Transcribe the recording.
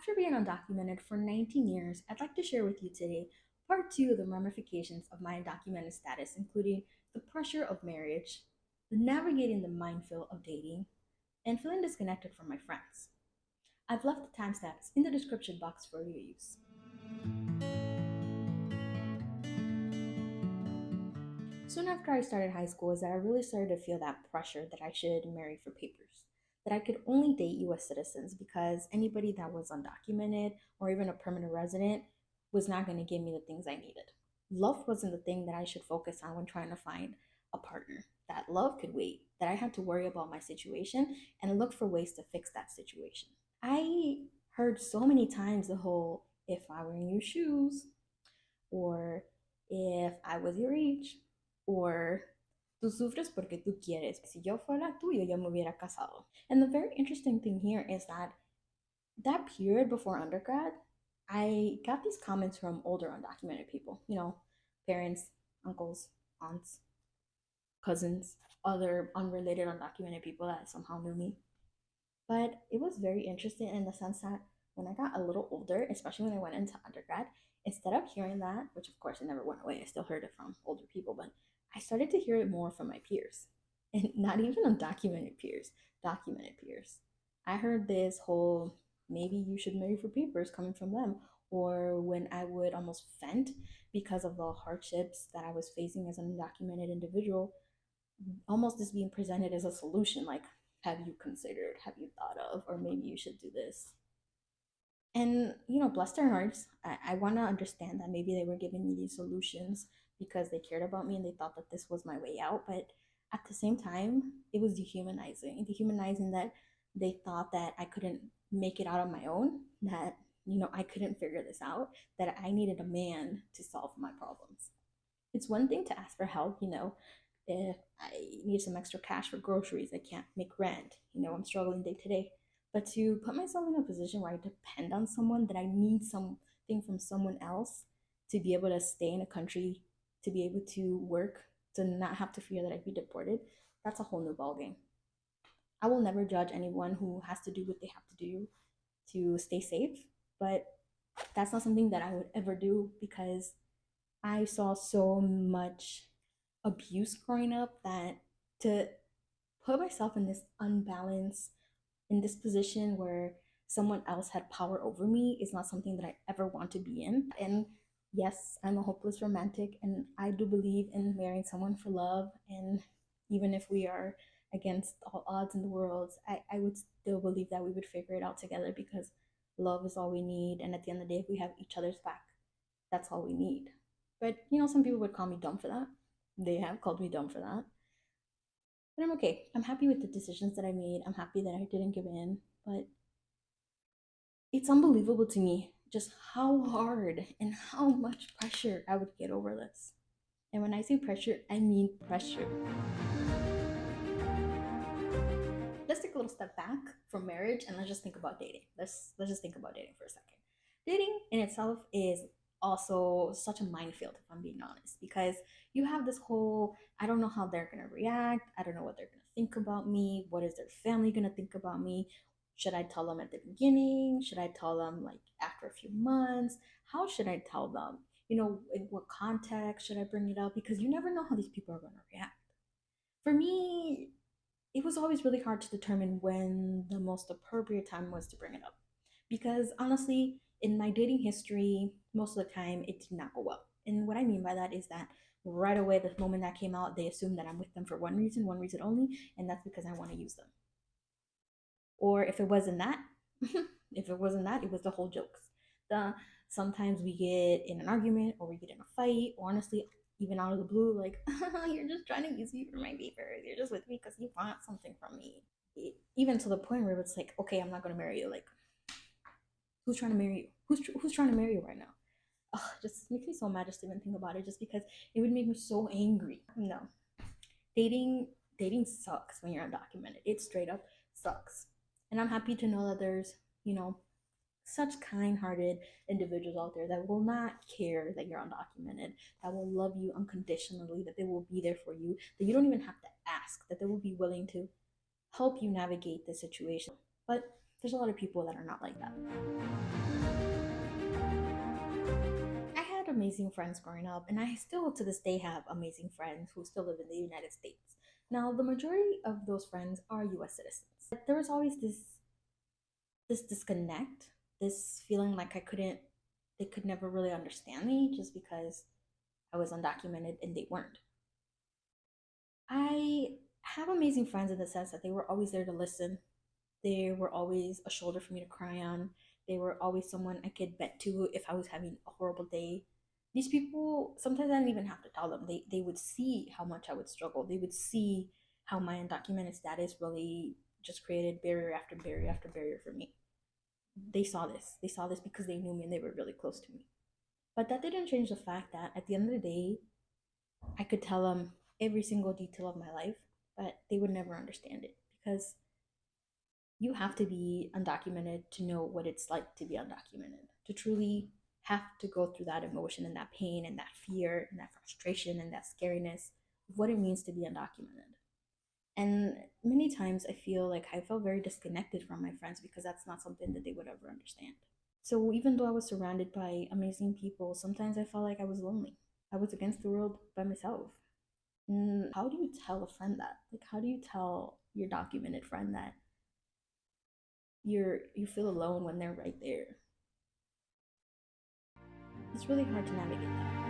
After being undocumented for 19 years, I'd like to share with you today part two of the ramifications of my undocumented status, including the pressure of marriage, the navigating the minefield of dating, and feeling disconnected from my friends. I've left the timestamps in the description box for your use. Soon after I started high school is that I really started to feel that pressure that I should marry for papers, that I could only date US citizens because anybody that was undocumented or even a permanent resident was not going to give me the things I needed. Love wasn't the thing that I should focus on when trying to find a partner. That love could wait, that I had to worry about my situation and look for ways to fix that situation. I heard so many times the whole if I were in your shoes, or if I was your age, or tú sufres porque tú quieres. Si yo fuera tuyo, yo me hubiera casado. And the very interesting thing here is that period before undergrad, I got these comments from older undocumented people, parents, uncles, aunts, cousins, other unrelated undocumented people that somehow knew me. But it was very interesting in the sense that when I got a little older, especially when I went into undergrad, instead of hearing that, which of course it never went away, I still heard it from older people, but I started to hear it more from my peers. And not even undocumented peers, documented peers. I heard this whole maybe you should marry for papers coming from them. Or when I would almost vent because of the hardships that I was facing as an undocumented individual, almost this being presented as a solution, like, have you considered, have you thought of, or maybe you should do this. And bless their hearts, I want to understand that maybe they were giving me these solutions because they cared about me and they thought that this was my way out. But at the same time, it was dehumanizing that they thought that I couldn't make it out on my own, that I couldn't figure this out, that I needed a man to solve my problems. It's one thing to ask for help, if I need some extra cash for groceries, I can't make rent, I'm struggling day to day. But to put myself in a position where I depend on someone, that I need something from someone else to be able to stay in a country, to be able to work, to not have to fear that I'd be deported, that's a whole new ballgame. I will never judge anyone who has to do what they have to do to stay safe, but that's not something that I would ever do because I saw so much abuse growing up that to put myself in this unbalance, in this position where someone else had power over me is not something that I ever want to be in. And yes, I'm a hopeless romantic and I do believe in marrying someone for love. And even if we are against all odds in the world, I would still believe that we would figure it out together because love is all we need. And at the end of the day, if we have each other's back, that's all we need. But some people would call me dumb for that. They have called me dumb for that. But I'm okay. I'm happy with the decisions that I made. I'm happy that I didn't give in. But it's unbelievable to me just how hard and how much pressure I would get over this. And when I say pressure, I mean pressure. Let's take a little step back from marriage and let's just think about dating. Let's just think about dating for a second. Dating in itself is also such a minefield, if I'm being honest, because you have this whole I don't know how they're gonna react, I don't know what they're gonna think about me, what is their family gonna think about me? Should I tell them at the beginning? Should I tell them like after a few months? How should I tell them? In what context should I bring it up? Because you never know how these people are gonna react. For me, it was always really hard to determine when the most appropriate time was to bring it up. Because honestly, in my dating history, most of the time it did not go well. And what I mean by that is that right away, the moment that came out, they assume that I'm with them for one reason only, and that's because I want to use them. Or if it wasn't that, if it wasn't that, it was the whole jokes. The Sometimes we get in an argument or we get in a fight, or honestly, even out of the blue, like, you're just trying to use me for my papers. You're just with me because you want something from me. Even to the point where it's like, okay, I'm not gonna marry you. Like, who's trying to marry you? Who's trying to marry you right now? Ugh, just makes me so mad just to even think about it. Just because it would make me so angry. No, dating sucks when you're undocumented. It straight up sucks. And I'm happy to know that there's such kind-hearted individuals out there that will not care that you're undocumented, that will love you unconditionally, that they will be there for you, that you don't even have to ask, that they will be willing to help you navigate the situation. But there's a lot of people that are not like that. amazing friends growing up, and I still to this day have amazing friends who still live in the United States. Now, the majority of those friends are US citizens. But there was always this disconnect, this feeling like they could never really understand me just because I was undocumented and they weren't. I have amazing friends in the sense that they were always there to listen. They were always a shoulder for me to cry on. They were always someone I could vent to if I was having a horrible day. These people, sometimes I didn't even have to tell them. They would see how much I would struggle. They would see how my undocumented status really just created barrier after barrier after barrier for me. They saw this. They saw this because they knew me and they were really close to me. But that didn't change the fact that at the end of the day, I could tell them every single detail of my life, but they would never understand it because you have to be undocumented to know what it's like to be undocumented, to truly have to go through that emotion and that pain and that fear and that frustration and that scariness of what it means to be undocumented. And many times I feel like I felt very disconnected from my friends because that's not something that they would ever understand. So even though I was surrounded by amazing people, sometimes I felt like I was lonely. I was against the world by myself. And how do you tell a friend that? Like, how do you tell your documented friend that you feel alone when they're right there? It's really hard to navigate that.